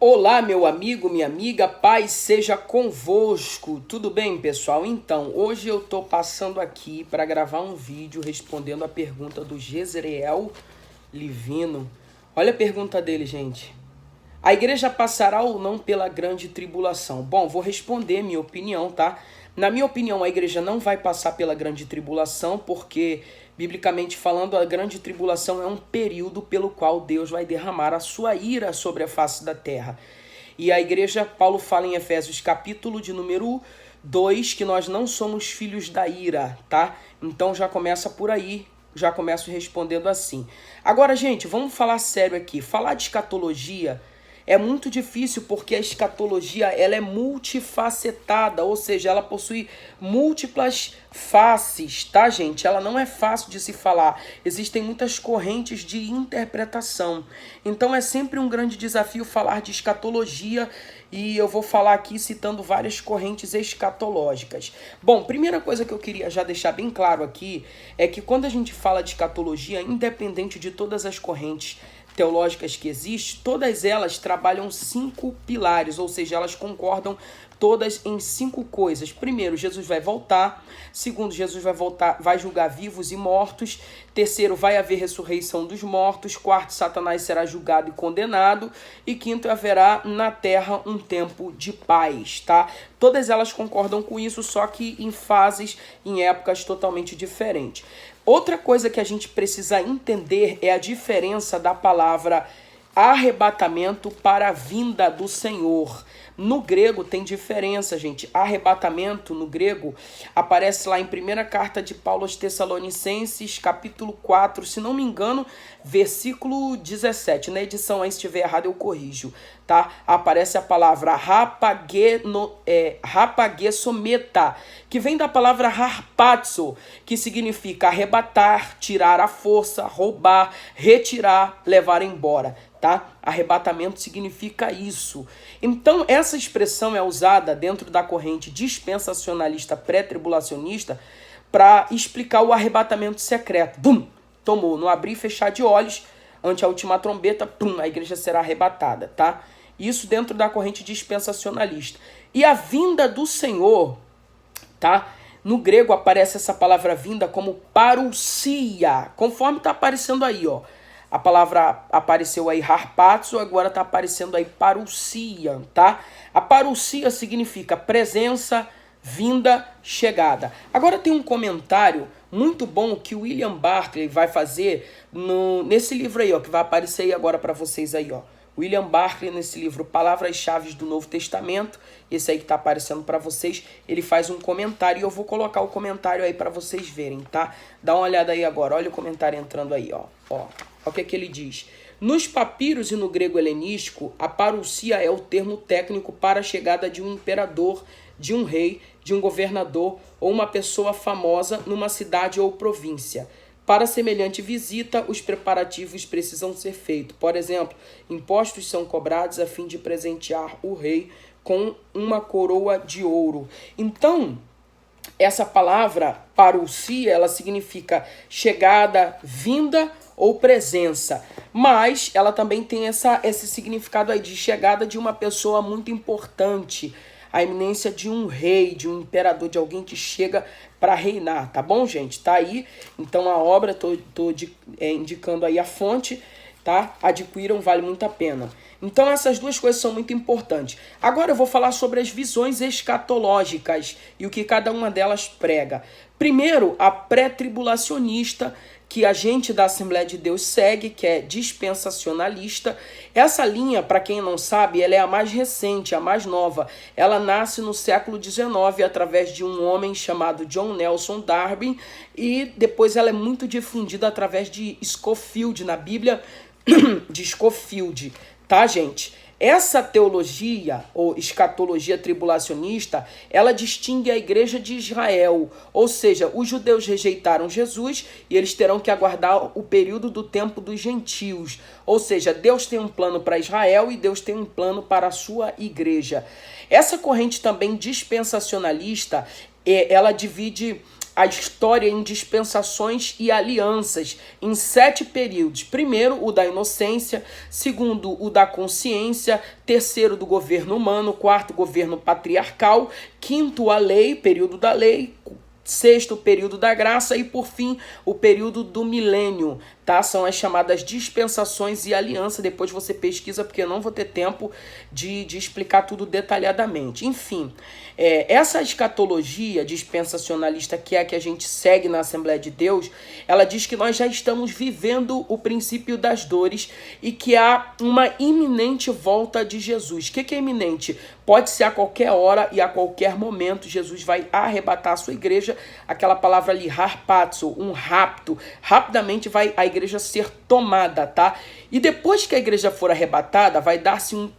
Olá, meu amigo, minha amiga, paz seja convosco. Tudo bem, pessoal? Então, hoje eu tô passando aqui para gravar um vídeo respondendo a pergunta do Jezreel Livino. Olha a pergunta dele, gente. A igreja passará ou não pela grande tribulação? Bom, vou responder minha opinião, tá? Na minha opinião, a igreja não vai passar pela grande tribulação, porque, biblicamente falando, a grande tribulação é um período pelo qual Deus vai derramar a sua ira sobre a face da terra. E a igreja, Paulo fala em Efésios capítulo de número 2, que nós não somos filhos da ira, tá? Então já começa por aí, já começo respondendo assim. Agora, gente, vamos falar sério aqui. Falar de escatologia é muito difícil porque a escatologia ela é multifacetada, ou seja, ela possui múltiplas faces, tá, gente? Ela não é fácil de se falar. Existem muitas correntes de interpretação. Então é sempre um grande desafio falar de escatologia e eu vou falar aqui citando várias correntes escatológicas. Bom, primeira coisa que eu queria já deixar bem claro aqui é que quando a gente fala de escatologia, independente de todas as correntes teológicas que existem, todas elas trabalham 5 pilares, ou seja, elas concordam todas em 5 coisas. Primeiro, Jesus vai voltar. Segundo, Jesus vai voltar, vai julgar vivos e mortos. Terceiro, vai haver ressurreição dos mortos. Quarto, Satanás será julgado e condenado. E quinto, haverá na terra um tempo de paz, tá? Todas elas concordam com isso, só que em fases, em épocas totalmente diferentes. Outra coisa que a gente precisa entender é a diferença da palavra arrebatamento para a vinda do Senhor. No grego tem diferença, gente. Arrebatamento, no grego, aparece lá em primeira carta de Paulo aos Tessalonicenses, capítulo 4, se não me engano, versículo 17. Na edição aí, se estiver errado, eu corrijo, tá? Aparece a palavra rapagesometa, que vem da palavra harpazo, que significa arrebatar, tirar à força, roubar, retirar, levar embora, tá? Arrebatamento significa isso. Então, essa expressão é usada dentro da corrente dispensacionalista pré-tribulacionista para explicar o arrebatamento secreto. Bum! Tomou, no abrir e fechar de olhos, ante a última trombeta, pum, a igreja será arrebatada, tá? Isso dentro da corrente dispensacionalista. E a vinda do Senhor, tá? No grego aparece essa palavra vinda como parousia, conforme está aparecendo aí, ó. A palavra apareceu aí harpazo, agora está aparecendo aí parousia, tá? A parousia significa presença, vinda, chegada. Agora tem um comentário muito bom que o William Barclay vai fazer nesse livro aí, ó, que vai aparecer aí agora para vocês aí, ó. William Barclay, nesse livro Palavras-Chave do Novo Testamento, esse aí que está aparecendo para vocês, ele faz um comentário e eu vou colocar o comentário aí para vocês verem, tá? Dá uma olhada aí agora, olha o comentário entrando aí, ó. Olha o que é que ele diz. Nos papiros e no grego helenístico, a parousia é o termo técnico para a chegada de um imperador, de um rei, de um governador ou uma pessoa famosa numa cidade ou província. Para semelhante visita, os preparativos precisam ser feitos. Por exemplo, impostos são cobrados a fim de presentear o rei com uma coroa de ouro. Então, essa palavra parousia, ela significa chegada, vinda ou presença. Mas ela também tem esse significado aí de chegada de uma pessoa muito importante. A iminência de um rei, de um imperador, de alguém que chega para reinar, tá bom, gente? Tá aí, então a obra, tô indicando aí a fonte, tá? Adquiram, vale muito a pena. Então essas duas coisas são muito importantes. Agora eu vou falar sobre as visões escatológicas e o que cada uma delas prega. Primeiro, a pré-tribulacionista, que a gente da Assembleia de Deus segue, que é dispensacionalista. Essa linha, para quem não sabe, ela é a mais recente, a mais nova. Ela nasce no século XIX através de um homem chamado John Nelson Darby e depois ela é muito difundida através de Scofield, na Bíblia de Scofield, tá, gente? Essa teologia, ou escatologia tribulacionista, ela distingue a igreja de Israel, ou seja, os judeus rejeitaram Jesus e eles terão que aguardar o período do tempo dos gentios, ou seja, Deus tem um plano para Israel e Deus tem um plano para a sua igreja. Essa corrente também dispensacionalista, ela divide a história em dispensações e alianças, em 7 períodos. Primeiro, o da inocência. Segundo, o da consciência. Terceiro, do governo humano. Quarto, governo patriarcal. Quinto, a lei, período da lei. Sexto, o período da graça e, por fim, o período do milênio, tá? São as chamadas dispensações e aliança. Depois você pesquisa, porque eu não vou ter tempo de explicar tudo detalhadamente. Enfim, essa escatologia dispensacionalista, que é a que a gente segue na Assembleia de Deus, ela diz que nós já estamos vivendo o princípio das dores e que há uma iminente volta de Jesus. O que é iminente? Pode ser a qualquer hora e a qualquer momento. Jesus vai arrebatar a sua igreja. Aquela palavra ali, harpazo, um rapto. Rapidamente vai a igreja ser tomada, tá? E depois que a igreja for arrebatada, vai dar-se um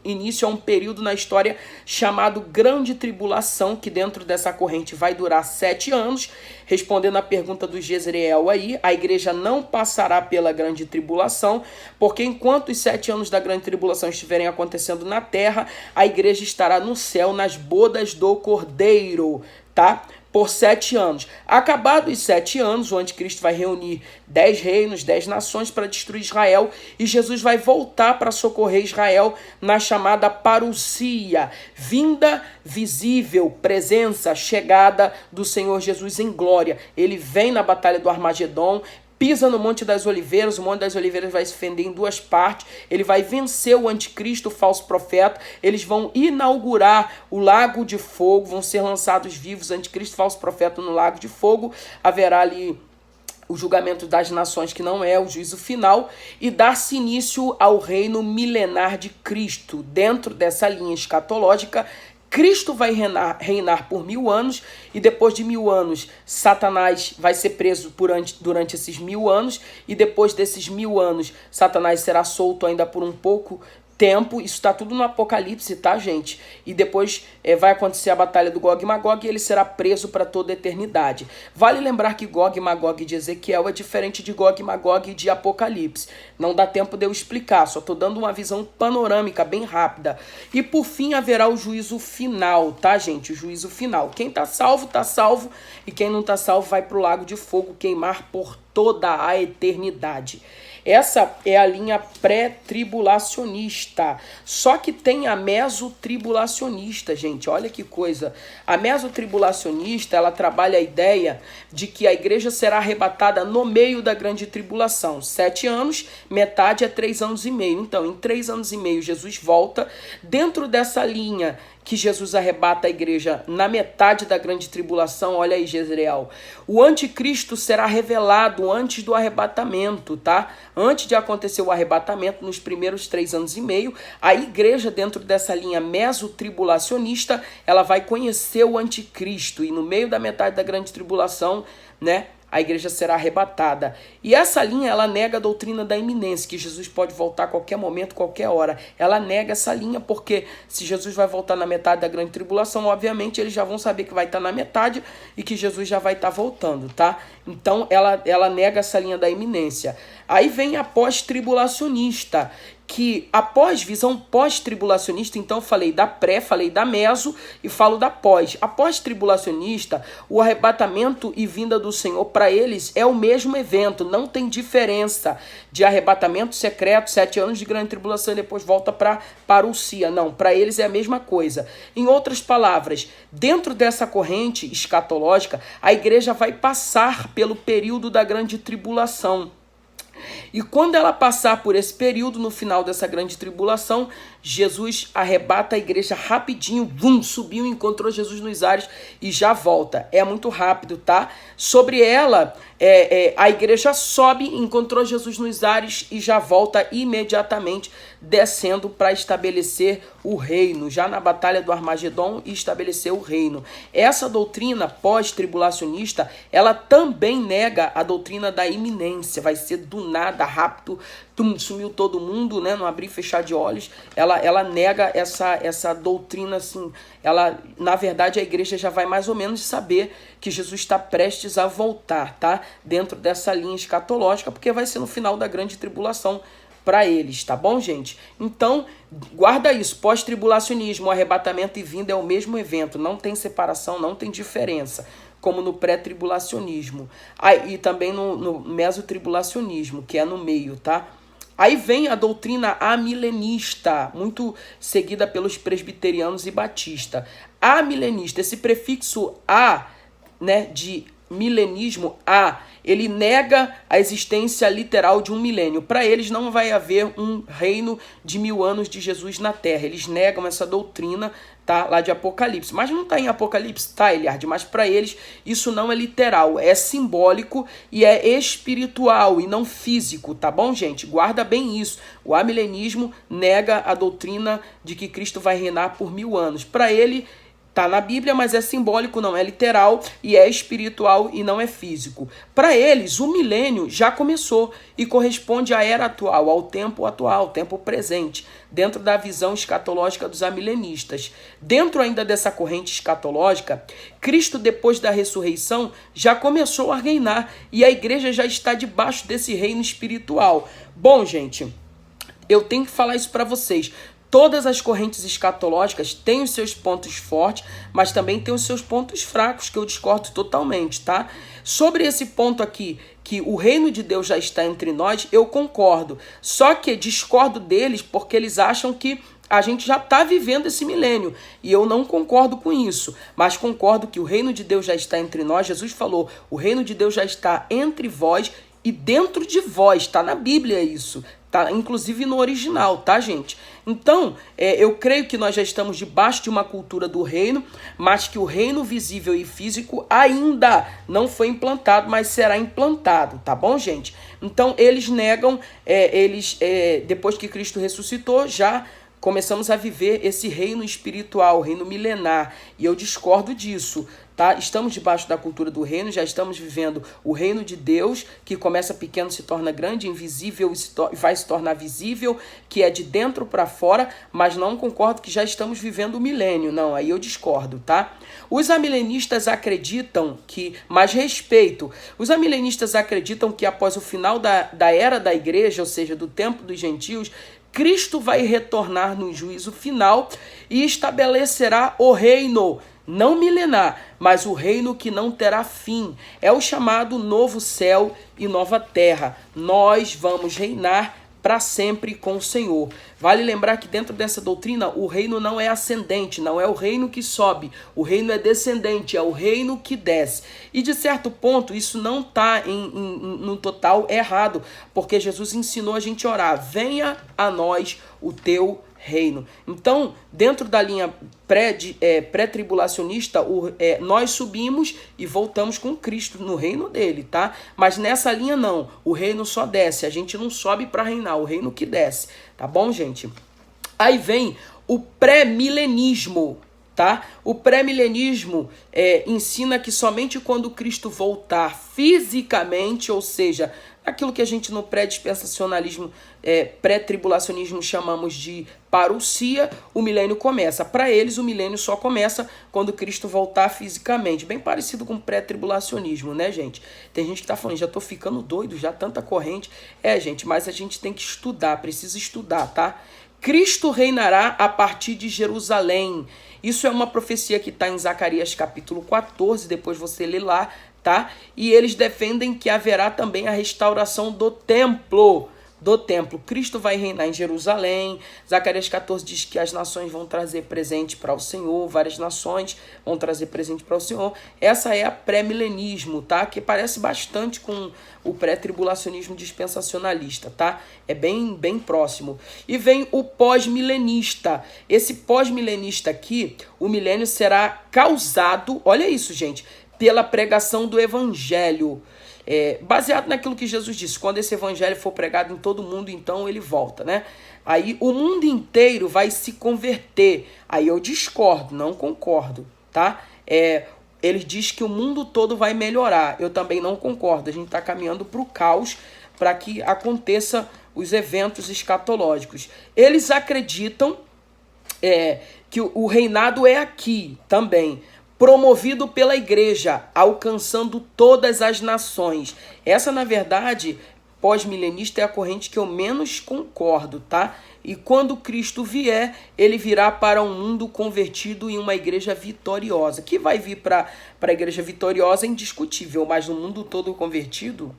início a um período na história chamado Grande Tribulação, que dentro dessa corrente vai durar 7 anos. Respondendo a pergunta do Jezreel aí, a igreja não passará pela Grande Tribulação, porque enquanto os 7 anos da Grande Tribulação estiverem acontecendo na terra, a igreja estará no céu, nas bodas do Cordeiro, tá? Por 7 anos. Acabados os 7 anos, o anticristo vai reunir 10 reinos, 10 nações para destruir Israel, e Jesus vai voltar para socorrer Israel na chamada parousia, vinda visível, presença, chegada do Senhor Jesus em glória. Ele vem na batalha do Armagedon, pisa no Monte das Oliveiras, o Monte das Oliveiras vai se fender em 2 partes, ele vai vencer o anticristo, o falso profeta, eles vão inaugurar o lago de fogo, vão ser lançados vivos, anticristo, falso profeta no lago de fogo, haverá ali o julgamento das nações, que não é o juízo final, e dar-se início ao reino milenar de Cristo. Dentro dessa linha escatológica, Cristo vai reinar por 1000 anos, e depois de 1000 anos, Satanás vai ser preso durante esses 1000 anos, e depois desses 1000 anos, Satanás será solto ainda por um pouco tempo. Isso está tudo no Apocalipse, tá, gente? E depois vai acontecer a batalha do Gog e Magog e ele será preso para toda a eternidade. Vale lembrar que Gog e Magog de Ezequiel é diferente de Gog e Magog de Apocalipse. Não dá tempo de eu explicar, só estou dando uma visão panorâmica bem rápida. E por fim haverá o juízo final, tá, gente? O juízo final. Quem tá salvo, e quem não tá salvo vai pro lago de fogo queimar por toda a eternidade. Essa é a linha pré-tribulacionista. Só que tem a mesotribulacionista, gente. Olha que coisa. A mesotribulacionista, ela trabalha a ideia de que a igreja será arrebatada no meio da grande tribulação. 7 anos, metade é 3 anos e meio. Então, em 3 anos e meio, Jesus volta. Dentro dessa linha que Jesus arrebata a igreja na metade da grande tribulação, olha aí, Jezreel, o anticristo será revelado antes do arrebatamento, tá? Antes de acontecer o arrebatamento, nos primeiros 3 anos e meio, a igreja, dentro dessa linha mesotribulacionista, ela vai conhecer o anticristo, e no meio da metade da grande tribulação, né, a igreja será arrebatada. E essa linha, ela nega a doutrina da iminência, que Jesus pode voltar a qualquer momento, qualquer hora. Ela nega essa linha porque se Jesus vai voltar na metade da grande tribulação, obviamente eles já vão saber que vai estar na metade e que Jesus já vai estar voltando, tá? Então ela nega essa linha da iminência. Aí vem a pós-tribulacionista, que após visão pós-tribulacionista, então falei da pré, falei da meso e falo da pós. A pós-tribulacionista, o arrebatamento e vinda do Senhor para eles é o mesmo evento, não tem diferença de arrebatamento secreto, 7 anos de grande tribulação e depois volta para parousia. Não, para eles é a mesma coisa. Em outras palavras, dentro dessa corrente escatológica, a igreja vai passar pelo período da grande tribulação. E quando ela passar por esse período, no final dessa grande tribulação, Jesus arrebata a igreja rapidinho, subiu, encontrou Jesus nos ares e já volta. É muito rápido, tá? Sobre ela, a igreja sobe, encontrou Jesus nos ares e já volta imediatamente, descendo para estabelecer o reino, já na batalha do Armagedon, e estabelecer o reino. Essa doutrina pós-tribulacionista, ela também nega a doutrina da iminência, vai ser do nada, rápido, sumiu todo mundo, né, no abrir e fechar de olhos. Ela nega essa doutrina, assim, na verdade a igreja já vai mais ou menos saber que Jesus está prestes a voltar, tá, dentro dessa linha escatológica, porque vai ser no final da grande tribulação para eles, tá bom, gente? Então, guarda isso, pós-tribulacionismo, arrebatamento e vinda é o mesmo evento, não tem separação, não tem diferença. como no pré-tribulacionismo. E também no mesotribulacionismo, que é no meio, tá? Aí vem a doutrina amilenista, muito seguida pelos presbiterianos e batista. Amilenista, esse prefixo a, né, de milenismo, ele nega a existência literal de um milênio. Para eles não vai haver um reino de 1000 anos de Jesus na Terra. Eles negam essa doutrina, tá, lá de Apocalipse. Mas não está em Apocalipse, tá, Eliade? Mas para eles isso não é literal, é simbólico e é espiritual e não físico, tá bom, gente? Guarda bem isso. O amilenismo nega a doutrina de que Cristo vai reinar por 1000 anos. Para ele, tá na Bíblia, mas é simbólico, não é literal, e é espiritual e não é físico. Para eles, o milênio já começou e corresponde à era atual, ao tempo presente, dentro da visão escatológica dos amilenistas. Dentro ainda dessa corrente escatológica, Cristo, depois da ressurreição, já começou a reinar e a igreja já está debaixo desse reino espiritual. Bom, gente, eu tenho que falar isso para vocês. Todas as correntes escatológicas têm os seus pontos fortes, mas também têm os seus pontos fracos, que eu discordo totalmente, tá? Sobre esse ponto aqui, que o reino de Deus já está entre nós, eu concordo. Só que discordo deles porque eles acham que a gente já está vivendo esse milênio. E eu não concordo com isso, mas concordo que o reino de Deus já está entre nós. Jesus falou, o reino de Deus já está entre vós e dentro de vós. Está na Bíblia isso. Tá, inclusive no original, tá, gente? Então, eu creio que nós já estamos debaixo de uma cultura do reino, mas que o reino visível e físico ainda não foi implantado, mas será implantado, tá bom, gente? Então, eles negam, depois que Cristo ressuscitou, já começamos a viver esse reino espiritual, reino milenar, e eu discordo disso, tá? Estamos debaixo da cultura do reino, já estamos vivendo o reino de Deus, que começa pequeno, se torna grande, invisível e vai se tornar visível, que é de dentro para fora, mas não concordo que já estamos vivendo o milênio, não, aí eu discordo, tá? Os amilenistas acreditam que, mais respeito, os amilenistas acreditam que após o final da era da igreja, ou seja, do tempo dos gentios, Cristo vai retornar no juízo final e estabelecerá o reino, não milenar, mas o reino que não terá fim. É o chamado novo céu e nova terra. Nós vamos reinar para sempre com o Senhor. Vale lembrar que dentro dessa doutrina o reino não é ascendente, não é o reino que sobe, o reino é descendente, é o reino que desce. E de certo ponto isso não está no total errado, porque Jesus ensinou a gente a orar, venha a nós o teu reino. Então, dentro da linha pré-tribulacionista, nós subimos e voltamos com Cristo no reino dele, tá? Mas nessa linha não, o reino só desce, a gente não sobe para reinar, o reino que desce, tá bom, gente? Aí vem o pré-milenismo, tá? O pré-milenismo ensina que somente quando Cristo voltar fisicamente, ou seja, aquilo que a gente no pré-dispensacionalismo, pré-tribulacionismo chamamos de parousia, o milênio começa. Para eles, o milênio só começa quando Cristo voltar fisicamente. Bem parecido com o pré-tribulacionismo, né, gente? Tem gente que tá falando, já tô ficando doido, já tanta corrente. Gente, mas a gente tem que estudar, precisa estudar, tá? Cristo reinará a partir de Jerusalém. Isso é uma profecia que está em Zacarias capítulo 14, depois você lê lá, tá? E eles defendem que haverá também a restauração do templo. Cristo vai reinar em Jerusalém. Zacarias 14 diz que as nações vão trazer presente para o Senhor, várias nações vão trazer presente para o Senhor. Essa é a pré-milenismo, tá? Que parece bastante com o pré-tribulacionismo dispensacionalista, tá? É bem próximo. E vem o pós-milenista. Esse pós-milenista aqui, o milênio será causado, olha isso, gente, pela pregação do evangelho. Baseado naquilo que Jesus disse, quando esse evangelho for pregado em todo mundo, então ele volta, né? Aí o mundo inteiro vai se converter. Aí eu discordo, não concordo, tá? Ele diz que o mundo todo vai melhorar. Eu também não concordo. A gente está caminhando para o caos, para que aconteça os eventos escatológicos. Eles acreditam que o reinado é aqui também, promovido pela igreja, alcançando todas as nações. Essa, na verdade, pós-milenista é a corrente que eu menos concordo, tá? E quando Cristo vier, ele virá para um mundo convertido em uma igreja vitoriosa. Que vai vir para a igreja vitoriosa é indiscutível, mas no mundo todo convertido,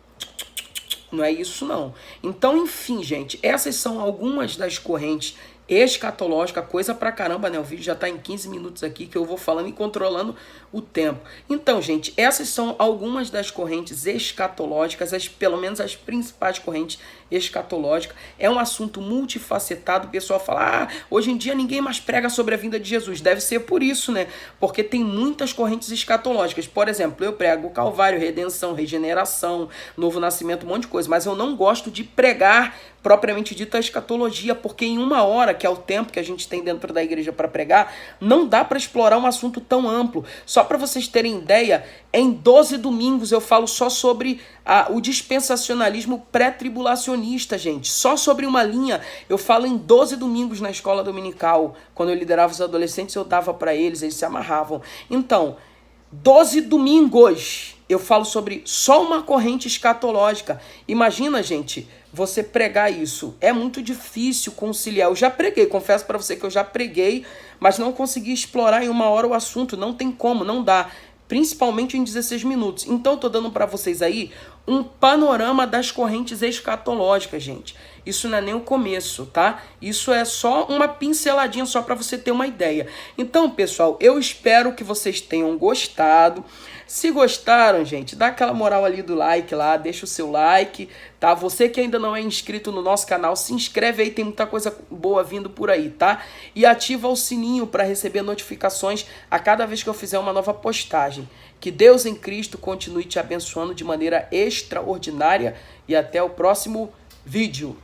não é isso não. Então, enfim, gente, essas são algumas das correntes escatológicas, coisa pra caramba, né? O vídeo já tá em 15 minutos aqui que eu vou falando e controlando o tempo. Então, gente, essas são algumas das correntes escatológicas, pelo menos as principais correntes escatológicas. É um assunto multifacetado, o pessoal fala, hoje em dia ninguém mais prega sobre a vinda de Jesus. Deve ser por isso, né? Porque tem muitas correntes escatológicas. Por exemplo, eu prego Calvário, redenção, regeneração, novo nascimento, um monte de coisa, mas eu não gosto de pregar propriamente dito a escatologia, porque em uma hora, que é o tempo que a gente tem dentro da igreja para pregar, não dá para explorar um assunto tão amplo. Só para vocês terem ideia, em 12 domingos eu falo só sobre o dispensacionalismo pré-tribulacionista, gente. Só sobre uma linha eu falo em 12 domingos na escola dominical. Quando eu liderava os adolescentes, eu dava para eles se amarravam. Então, 12 domingos eu falo sobre só uma corrente escatológica. Imagina, gente, você pregar isso. É muito difícil conciliar. Eu já preguei, confesso para você que eu já preguei, mas não consegui explorar em uma hora o assunto. Não tem como, não dá. Principalmente em 16 minutos. Então, eu tô dando para vocês aí um panorama das correntes escatológicas, gente. Isso não é nem o começo, tá? Isso é só uma pinceladinha, só para você ter uma ideia. Então, pessoal, eu espero que vocês tenham gostado. Se gostaram, gente, dá aquela moral ali do like lá, deixa o seu like, tá? Você que ainda não é inscrito no nosso canal, se inscreve aí, tem muita coisa boa vindo por aí, tá? E ativa o sininho para receber notificações a cada vez que eu fizer uma nova postagem. Que Deus em Cristo continue te abençoando de maneira extraordinária e até o próximo vídeo.